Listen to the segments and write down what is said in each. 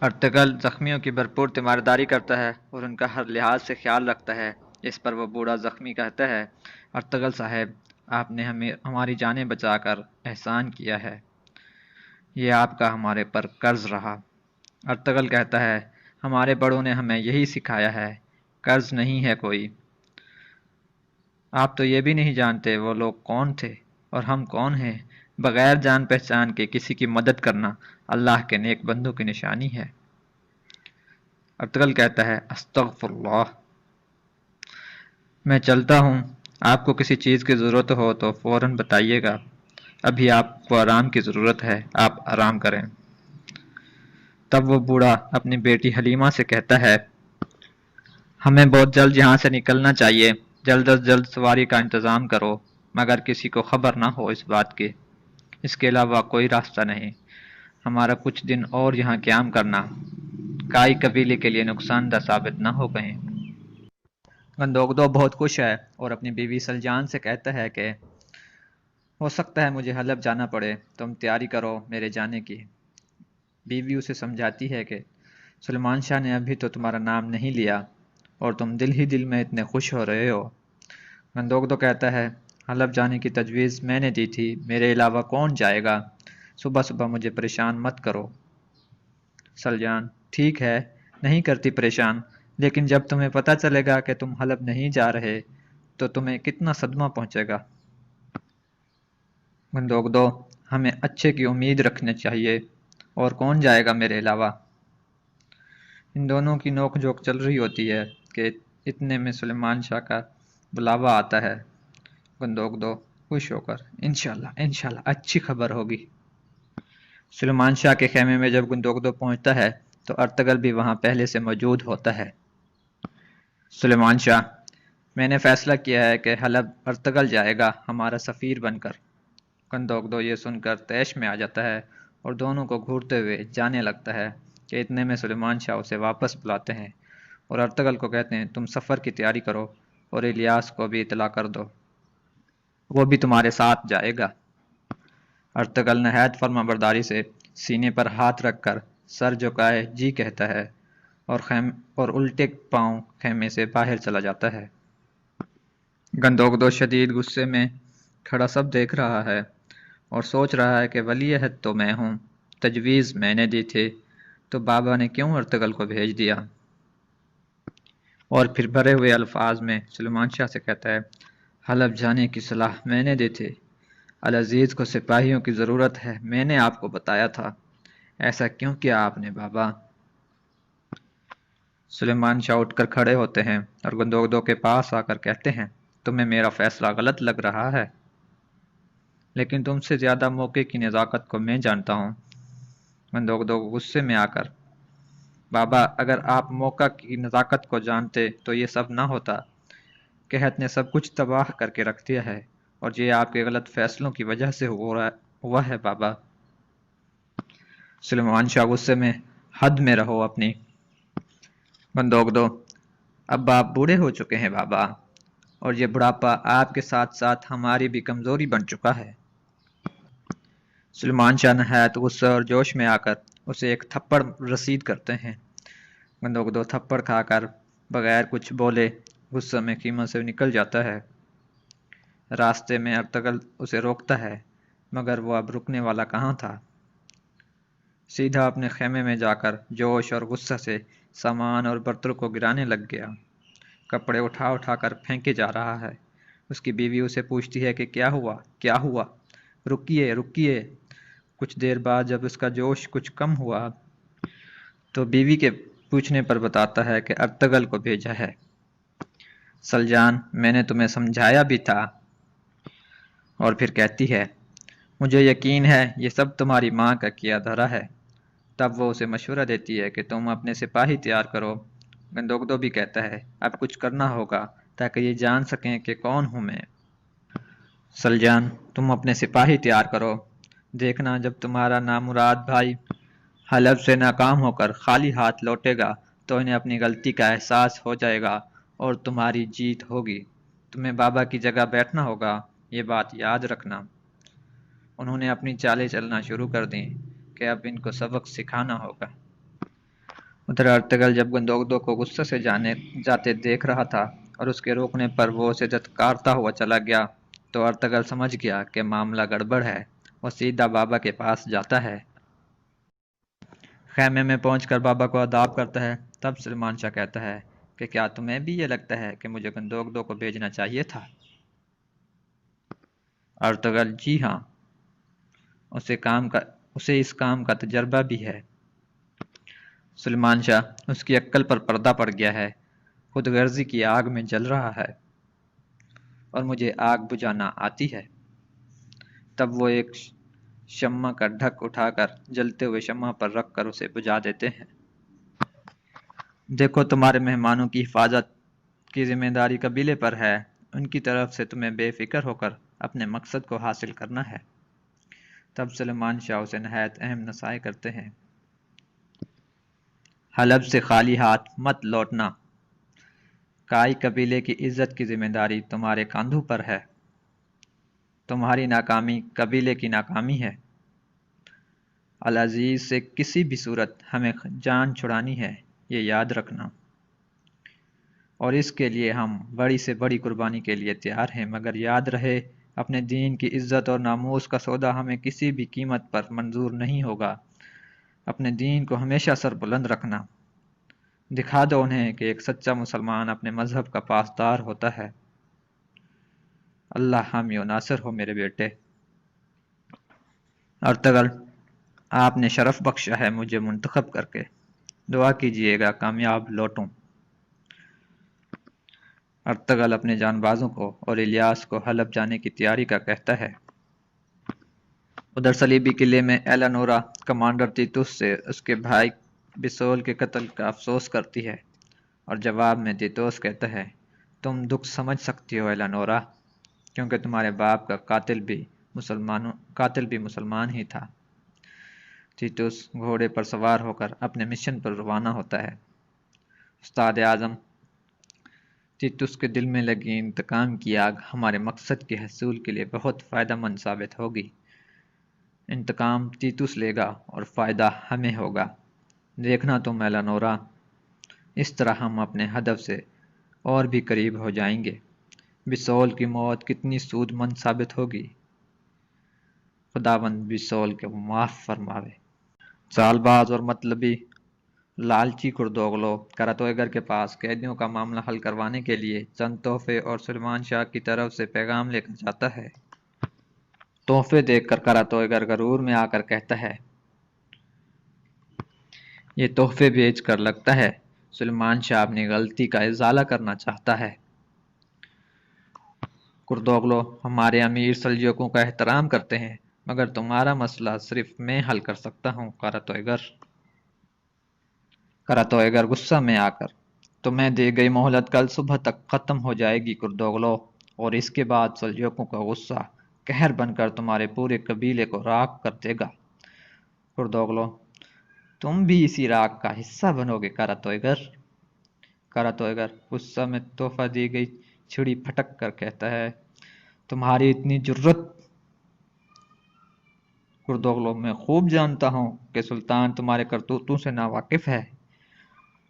Ertugrul زخمیوں کی بھرپور تیمارداری کرتا ہے اور ان کا ہر لحاظ سے خیال رکھتا ہے۔ اس پر وہ بوڑھا زخمی کہتا ہے، ارطغرل صاحب، آپ نے ہماری جانیں بچا کر احسان کیا ہے، یہ آپ کا ہمارے پر قرض رہا۔ ارطغرل کہتا ہے، ہمارے بڑوں نے ہمیں یہی سکھایا ہے، قرض نہیں ہے کوئی۔ آپ تو یہ بھی نہیں جانتے وہ لوگ کون تھے اور ہم کون ہیں۔ بغیر جان پہچان کے کسی کی مدد کرنا اللہ کے نیک بندوں کی نشانی ہے۔ ارطغرل کہتا ہے، استغفر اللہ، میں چلتا ہوں، آپ کو کسی چیز کی ضرورت ہو تو فوراً بتائیے گا، ابھی آپ کو آرام کی ضرورت ہے، آپ آرام کریں۔ تب وہ بوڑھا اپنی بیٹی حلیمہ سے کہتا ہے، ہمیں بہت جلد یہاں سے نکلنا چاہیے، جلد از جلد سواری کا انتظام کرو، مگر کسی کو خبر نہ ہو اس بات کی، اس کے علاوہ کوئی راستہ نہیں، ہمارا کچھ دن اور یہاں قیام کرنا کائی قبیلے کے لیے نقصان دہ ثابت نہ ہو کہیں۔ گندوگدو بہت خوش ہے اور اپنی بیوی سلجان سے کہتا ہے کہ ہو سکتا ہے مجھے حلب جانا پڑے، تم تیاری کرو میرے جانے کی۔ بیوی اسے سمجھاتی ہے کہ سلیمان شاہ نے ابھی تو تمہارا نام نہیں لیا اور تم دل ہی دل میں اتنے خوش ہو رہے ہو۔ گندوگدو کہتا ہے، حلب جانے کی تجویز میں نے دی تھی، میرے علاوہ کون جائے گا، صبح صبح مجھے پریشان مت کرو۔ سلجان، ٹھیک ہے، نہیں کرتی پریشان، لیکن جب تمہیں پتہ چلے گا کہ تم حلب نہیں جا رہے تو تمہیں کتنا صدمہ پہنچے گا۔ گندوگدو، ہمیں اچھے کی امید رکھنی چاہیے، اور کون جائے گا میرے علاوہ؟ ان دونوں کی نوک جھوک چل رہی ہوتی ہے کہ اتنے میں سلیمان شاہ کا بلاوا آتا ہے۔ گندوگدو خوش ہو کر، انشاءاللہ انشاءاللہ اچھی خبر ہوگی۔ سلیمان شاہ کے خیمے میں جب گندوگدو پہنچتا ہے تو ارطغرل بھی وہاں پہلے سے موجود ہوتا ہے۔ سلیمان شاہ، میں نے فیصلہ کیا ہے کہ حلب ارطغرل جائے گا ہمارا سفیر بن کر۔ گندوگدو یہ سن کر طیش میں آ جاتا ہے اور دونوں کو گھورتے ہوئے جانے لگتا ہے کہ اتنے میں سلیمان شاہ اسے واپس بلاتے ہیں اور ارطغرل کو کہتے ہیں، تم سفر کی تیاری کرو اور الیاس کو بھی اطلاع کر دو، وہ بھی تمہارے ساتھ جائے گا۔ ارطغرل نہایت فرما برداری سے سینے پر ہاتھ رکھ کر سر جھکائے جی کہتا ہے اور الٹے پاؤں خیمے سے باہر چلا جاتا ہے۔ گندوگدو شدید غصے میں کھڑا سب دیکھ رہا ہے اور سوچ رہا ہے کہ ولی عہد تو میں ہوں، تجویز میں نے دی تھی، تو بابا نے کیوں ارطغرل کو بھیج دیا؟ اور پھر بھرے ہوئے الفاظ میں سلیمان شاہ سے کہتا ہے، حلب جانے کی صلاح میں نے دی تھی، العزیز کو سپاہیوں کی ضرورت ہے، میں نے آپ کو بتایا تھا، ایسا کیوں کیا آپ نے بابا؟ سلیمان شاہ اٹھ کر کھڑے ہوتے ہیں اور گندوگدو کے پاس آ کر کہتے ہیں، تمہیں میرا فیصلہ غلط لگ رہا ہے، لیکن تم سے زیادہ موقع کی نزاکت کو میں جانتا ہوں۔ گندوگدو غصے میں آ کر، بابا، اگر آپ موقع کی نزاکت کو جانتے تو یہ سب نہ ہوتا، قحط نے سب کچھ تباہ کر کے رکھ دیا ہے اور یہ آپ کے غلط فیصلوں کی وجہ سے ہوا ہے بابا۔ سلیمان شاہ غصے میں، حد میں رہو اپنی۔ گندوگدو، اب آپ بوڑھے ہو چکے ہیں بابا، اور یہ بڑھاپا آپ کے ساتھ ساتھ ہماری بھی کمزوری بن چکا ہے۔ سلیمان شاہ نہایت غصے اور جوش میں آ کر اسے ایک تھپڑ رسید کرتے ہیں۔ گندوگدو تھپڑ کھا کر بغیر کچھ بولے غصے میں خیمہ سے نکل جاتا ہے۔ راستے میں ارطغرل اسے روکتا ہے، مگر وہ اب رکنے والا کہاں تھا، سیدھا اپنے خیمے میں جا کر جوش اور غصہ سے سامان اور برتنوں کو گرانے لگ گیا، کپڑے اٹھا اٹھا کر پھینکے جا رہا ہے۔ اس کی بیوی اسے پوچھتی ہے کہ کیا ہوا، کیا ہوا، رکیے رکیے۔ کچھ دیر بعد جب اس کا جوش کچھ کم ہوا تو بیوی کے پوچھنے پر بتاتا ہے کہ ارطغرل کو بھیجا ہے۔ سلجان، میں نے تمہیں سمجھایا بھی تھا۔ اور پھر کہتی ہے، مجھے یقین ہے یہ سب تمہاری ماں کا کیا دھرا ہے۔ تب وہ اسے مشورہ دیتی ہے کہ تم اپنے سپاہی تیار کرو۔ گندوگدو بھی کہتا ہے، اب کچھ کرنا ہوگا تاکہ یہ جان سکیں کہ کون ہوں میں۔ سلجان، تم اپنے سپاہی تیار کرو، دیکھنا جب تمہارا نامراد بھائی حلب سے ناکام ہو کر خالی ہاتھ لوٹے گا تو انہیں اپنی غلطی کا احساس ہو جائے گا اور تمہاری جیت ہوگی۔ تمہیں بابا کی جگہ بیٹھنا ہوگا، یہ بات یاد رکھنا۔ انہوں نے اپنی چالیں چلنا شروع کر دیں کہ اب ان کو سبق سکھانا ہوگا۔ ادھر ارطغرل جب گندوگدو کو غصے سے جاتے دیکھ رہا تھا اور اس کے روکنے پر وہ اسے دھتکارتا ہوا چلا گیا تو ارطغرل سمجھ گیا کہ معاملہ گڑبڑ ہے۔ وہ سیدھا بابا کے پاس جاتا ہے۔ خیمے میں پہنچ کر بابا کو آداب کرتا ہے۔ تب سلیمان شاہ کہتا ہے کہ کیا تمہیں بھی یہ لگتا ہے کہ مجھے گندوگدو کو بھیجنا چاہیے تھا؟ ارطغرل: جی ہاں، اسے اس کام کا تجربہ بھی ہے۔ سلیمان شاہ: اس کی عقل پر پردہ پڑ گیا ہے، خود غرضی کی آگ میں جل رہا ہے اور مجھے آگ بجھانا آتی ہے۔ تب وہ ایک شمع کا ڈھک اٹھا کر جلتے ہوئے شمع پر رکھ کر اسے بجھا دیتے ہیں۔ دیکھو، تمہارے مہمانوں کی حفاظت کی ذمہ داری قبیلے پر ہے۔ ان کی طرف سے تمہیں بے فکر ہو کر اپنے مقصد کو حاصل کرنا ہے۔ تب سلیمان شاہ اسے نہایت اہم نصائح کرتے ہیں۔ حلب سے خالی ہاتھ مت لوٹنا۔ کائی قبیلے کی عزت کی ذمہ داری تمہارے کاندھوں پر ہے۔ تمہاری ناکامی قبیلے کی ناکامی ہے۔ العزیز سے کسی بھی صورت ہمیں جان چھڑانی ہے، یہ یاد رکھنا۔ اور اس کے لیے ہم بڑی سے بڑی قربانی کے لیے تیار ہیں، مگر یاد رہے اپنے دین کی عزت اور ناموس کا سودا ہمیں کسی بھی قیمت پر منظور نہیں ہوگا۔ اپنے دین کو ہمیشہ سر بلند رکھنا۔ دکھا دو انہیں کہ ایک سچا مسلمان اپنے مذہب کا پاسدار ہوتا ہے۔ اللہ حامی و ناصر ہو میرے بیٹے۔ ارطغرل: آپ نے شرف بخشا ہے مجھے منتخب کر کے، دعا کیجئے گا کامیاب لوٹوں۔ ارطغرل اپنے جان بازوں کو اور الیاس کو حلب جانے کی تیاری کا کہتا ہے۔ ادھر صلیبی قلعے میں ایلانورا کمانڈر تیتوس سے اس کے بھائی بسول کے قتل کا افسوس کرتی ہے، اور جواب میں تیتوس کہتا ہے، تم دکھ سمجھ سکتی ہو ایلانورا، کیونکہ تمہارے باپ کا قاتل بھی مسلمان ہی تھا۔ تیتوس گھوڑے پر سوار ہو کر اپنے مشن پر روانہ ہوتا ہے۔ استاد اعظم: تیتوس کے دل میں لگی انتقام کی آگ ہمارے مقصد کے حصول کے لیے بہت فائدہ مند ثابت ہوگی۔ انتقام تیتوس لے گا اور فائدہ ہمیں ہوگا۔ دیکھنا تم ایلانورا، اس طرح ہم اپنے ہدف سے اور بھی قریب ہو جائیں گے۔ بسول کی موت کتنی سود مند ثابت ہوگی۔ خداوند بسول کے معاف فرماوے۔ چال باز اور مطلبی لالچی کردوغلو کراتویگر کے پاس قیدیوں کا معاملہ حل کروانے کے لیے چند تحفے اور سلیمان شاہ کی طرف سے پیغام لے کر جاتا ہے۔ تحفے دیکھ کر کراتویگر غرور میں آ کر کہتا ہے، یہ تحفے بیچ کر لگتا ہے سلیمان شاہ اپنی غلطی کا ازالہ کرنا چاہتا ہے۔ کردوغلو: ہمارے امیر سلجوقوں کا احترام کرتے ہیں، مگر تمہارا مسئلہ صرف میں حل کر سکتا ہوں کراتویگر غصہ میں آ کر، تمہیں دی گئی مہلت کل صبح تک ختم ہو جائے گی کردوغلو، اور اس کے بعد سلجوقوں کا غصہ قہر بن کر تمہارے پورے قبیلے کو راکھ کر دے گا۔ کردوغلو: تم بھی اسی راکھ کا حصہ بنو گے کراتویگر غصہ میں تحفہ دی گئی چھڑی پھٹک کر کہتا ہے، تمہاری اتنی جرت! کردوغلو: میں خوب جانتا ہوں کہ سلطان تمہارے کرتوتوں سے ناواقف ہے،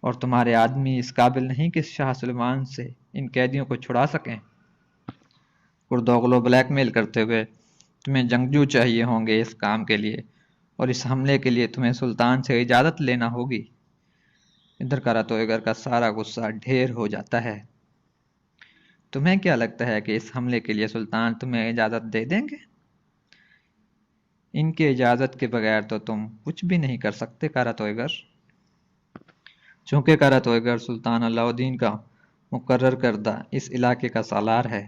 اور تمہارے آدمی اس قابل نہیں کہ شاہ سلیمان سے ان قیدیوں کو چھڑا سکیں۔ کردوغلو بلیک میل کرتے ہوئے، تمہیں جنگجو چاہیے ہوں گے اس کام کے لیے، اور اس حملے کے لیے تمہیں سلطان سے اجازت لینا ہوگی۔ ادھر کراتویگر کا سارا غصہ ڈھیر ہو جاتا ہے۔ تمہیں کیا لگتا ہے کہ اس حملے کے لیے سلطان تمہیں اجازت دے دیں گے؟ ان کے اجازت کے بغیر تو تم کچھ بھی نہیں کر سکتے کراتویگر۔ چونکہ کراتویگر سلطان علاء الدین کا مقرر کردہ اس علاقے کا سالار ہے،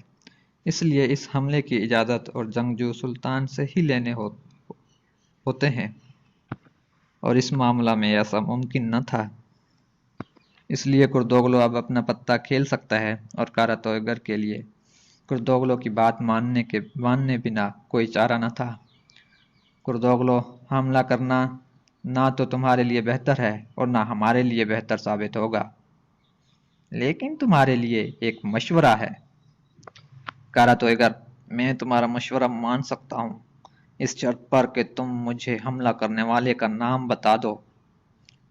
اس لیے اس حملے کی اجازت اور جنگجو سلطان سے ہی لینے ہوتے ہیں، اور اس معاملہ میں ایسا ممکن نہ تھا۔ اس لیے کردوغلو اب اپنا پتہ کھیل سکتا ہے، اور کراتویگر کے لیے کردوغلو کی بات ماننے بنا کوئی چارہ نہ تھا۔ کردوغلو: حملہ کرنا نہ تو تمہارے لیے بہتر ہے اور نہ ہمارے لیے بہتر ثابت ہوگا، لیکن تمہارے لیے ایک مشورہ ہے۔ کراتویگر: میں تمہارا مشورہ مان سکتا ہوں، اس شرط پر کہ تم مجھے حملہ کرنے والے کا نام بتا دو۔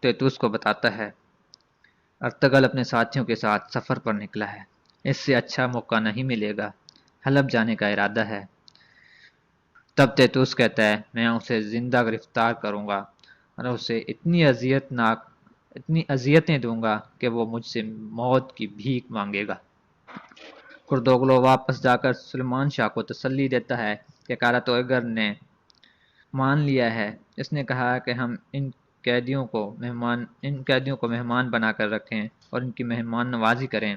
تیتوس کو بتاتا ہے ارطغرل اپنے ساتھیوں کے ساتھ سفر پر نکلا ہے، اس سے اچھا موقع نہیں ملے گا، حلب جانے کا ارادہ ہے۔ تب تیتوس کہتا ہے میں اسے زندہ گرفتار کروں گا اور اسے اتنی اذیتیں دوں گا کہ وہ مجھ سے موت کی بھیک مانگے گا۔ کردوگلو واپس جا کر سلیمان شاہ کو تسلی دیتا ہے کہ کاراتوگر نے مان لیا ہے۔ اس نے کہا کہ ہم ان قیدیوں کو مہمان بنا کر رکھیں اور ان کی مہمان نوازی کریں،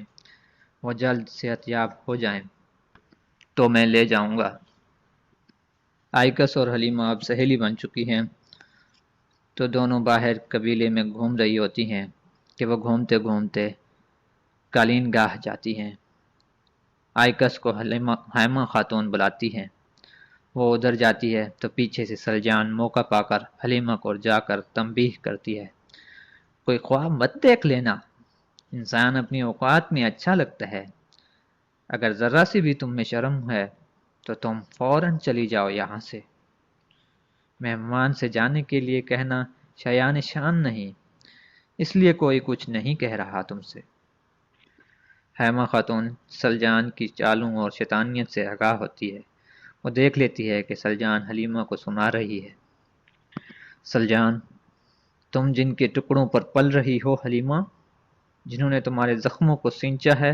وہ جلد صحت یاب ہو جائیں تو میں لے جاؤں گا۔ آئیکس اور حلیمہ اب سہیلی بن چکی ہیں تو دونوں باہر قبیلے میں گھوم رہی ہوتی ہیں کہ وہ گھومتے گھومتے قالین گاہ جاتی ہیں۔ آئیکس کو حائمہ خاتون بلاتی ہیں، وہ ادھر جاتی ہے تو پیچھے سے سلجان موقع پا کر حلیمہ کو جا کر تنبیہ کرتی ہے، کوئی خواب مت دیکھ لینا، انسان اپنی اوقات میں اچھا لگتا ہے، اگر ذرا سی بھی تم میں شرم ہے تو تم فوراً چلی جاؤ یہاں سے۔ مہمان سے جانے کے لیے کہنا شایان شان نہیں، اس لیے کوئی کچھ نہیں کہہ رہا تم سے۔ حائمہ خاتون سلجان کی چالوں اور شیطانیت سے آگاہ ہوتی ہے، وہ دیکھ لیتی ہے کہ سلجان حلیمہ کو سنا رہی ہے۔ سلجان، تم جن کے ٹکڑوں پر پل رہی ہو حلیمہ، جنہوں نے تمہارے زخموں کو سینچا ہے،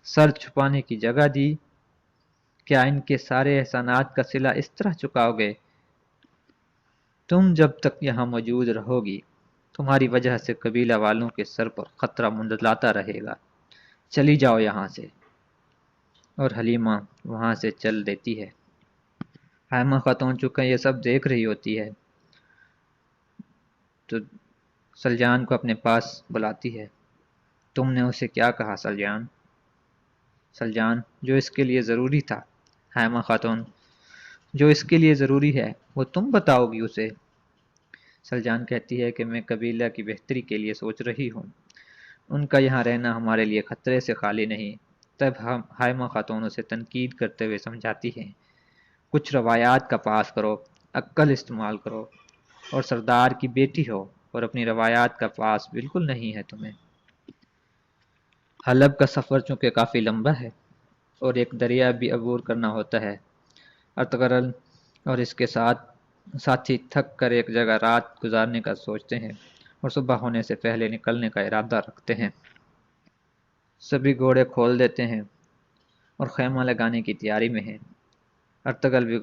سر چھپانے کی جگہ دی، کیا ان کے سارے احسانات کا صلہ اس طرح چکاؤ گے؟ تم جب تک یہاں موجود رہو گی تمہاری وجہ سے قبیلہ والوں کے سر پر خطرہ منڈلاتا رہے گا، چلی جاؤ یہاں سے۔ اور حلیمہ وہاں سے چل دیتی ہے۔ حائمہ خاتون چونکہ یہ سب دیکھ رہی ہوتی ہے تو سلجان کو اپنے پاس بلاتی ہے، تم نے اسے کیا کہا سلجان؟ سلجان، جو اس کے لیے ضروری تھا۔ حائمہ خاتون، جو اس کے لیے ضروری ہے وہ تم بتاؤ گی اسے۔ سلجان کہتی ہے کہ میں قبیلہ کی بہتری کے لیے سوچ رہی ہوں، ان کا یہاں رہنا ہمارے لیے خطرے سے خالی نہیں۔ تب حائمہ خاتون اسے تنقید کرتے ہوئے سمجھاتی ہیں، کچھ روایات کا پاس کرو، عقل استعمال کرو، اور سردار کی بیٹی ہو اور اپنی روایات کا پاس بالکل نہیں ہے تمہیں۔ حلب کا سفر چونکہ کافی لمبا ہے اور ایک دریا بھی عبور کرنا ہوتا ہے، ارطغرل اور اس کے ساتھی تھک کر ایک جگہ رات گزارنے کا سوچتے ہیں اور صبح ہونے سے پہلے نکلنے کا ارادہ رکھتے ہیں۔ سبھی گھوڑے کھول دیتے ہیں اور خیمہ لگانے کی تیاری میں ہیں۔ ارطغرل بھی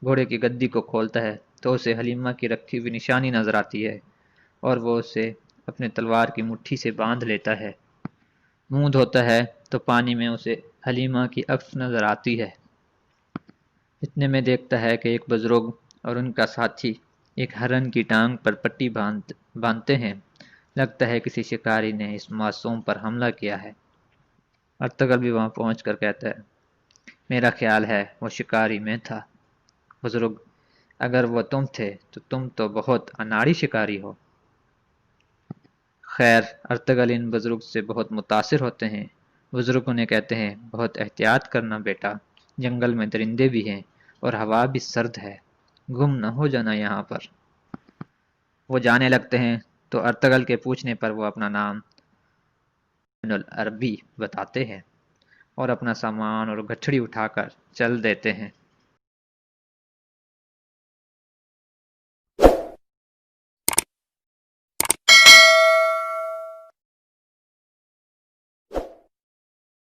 گھوڑے کی گدی کو کھولتا ہے تو اسے حلیمہ کی رکھی ہوئی نشانی نظر آتی ہے اور وہ اسے اپنے تلوار کی مٹھی سے باندھ لیتا ہے۔ منہ دھوتا ہے تو پانی میں اسے حلیمہ کی عکس نظر آتی ہے۔ اتنے میں دیکھتا ہے کہ ایک بزرگ اور ان کا ساتھی ایک ہرن کی ٹانگ پر پٹی باندھتے ہیں، لگتا ہے کسی شکاری نے اس معصوم پر حملہ کیا ہے۔ ارطغرل بھی وہاں پہنچ کر کہتا ہے، میرا خیال ہے وہ شکاری میں تھا۔ بزرگ، اگر وہ تم تھے تو تم تو بہت اناڑی شکاری ہو۔ خیر، ارطغرل ان بزرگ سے بہت متاثر ہوتے ہیں۔ بزرگ انہیں کہتے ہیں، بہت احتیاط کرنا بیٹا، جنگل میں درندے بھی ہیں اور ہوا بھی سرد ہے، گم نہ ہو جانا یہاں پر۔ وہ جانے لگتے ہیں تو ارطغرل کے پوچھنے پر وہ اپنا نام العربی بتاتے ہیں اور اپنا سامان اور گٹھڑی اٹھا کر چل دیتے ہیں۔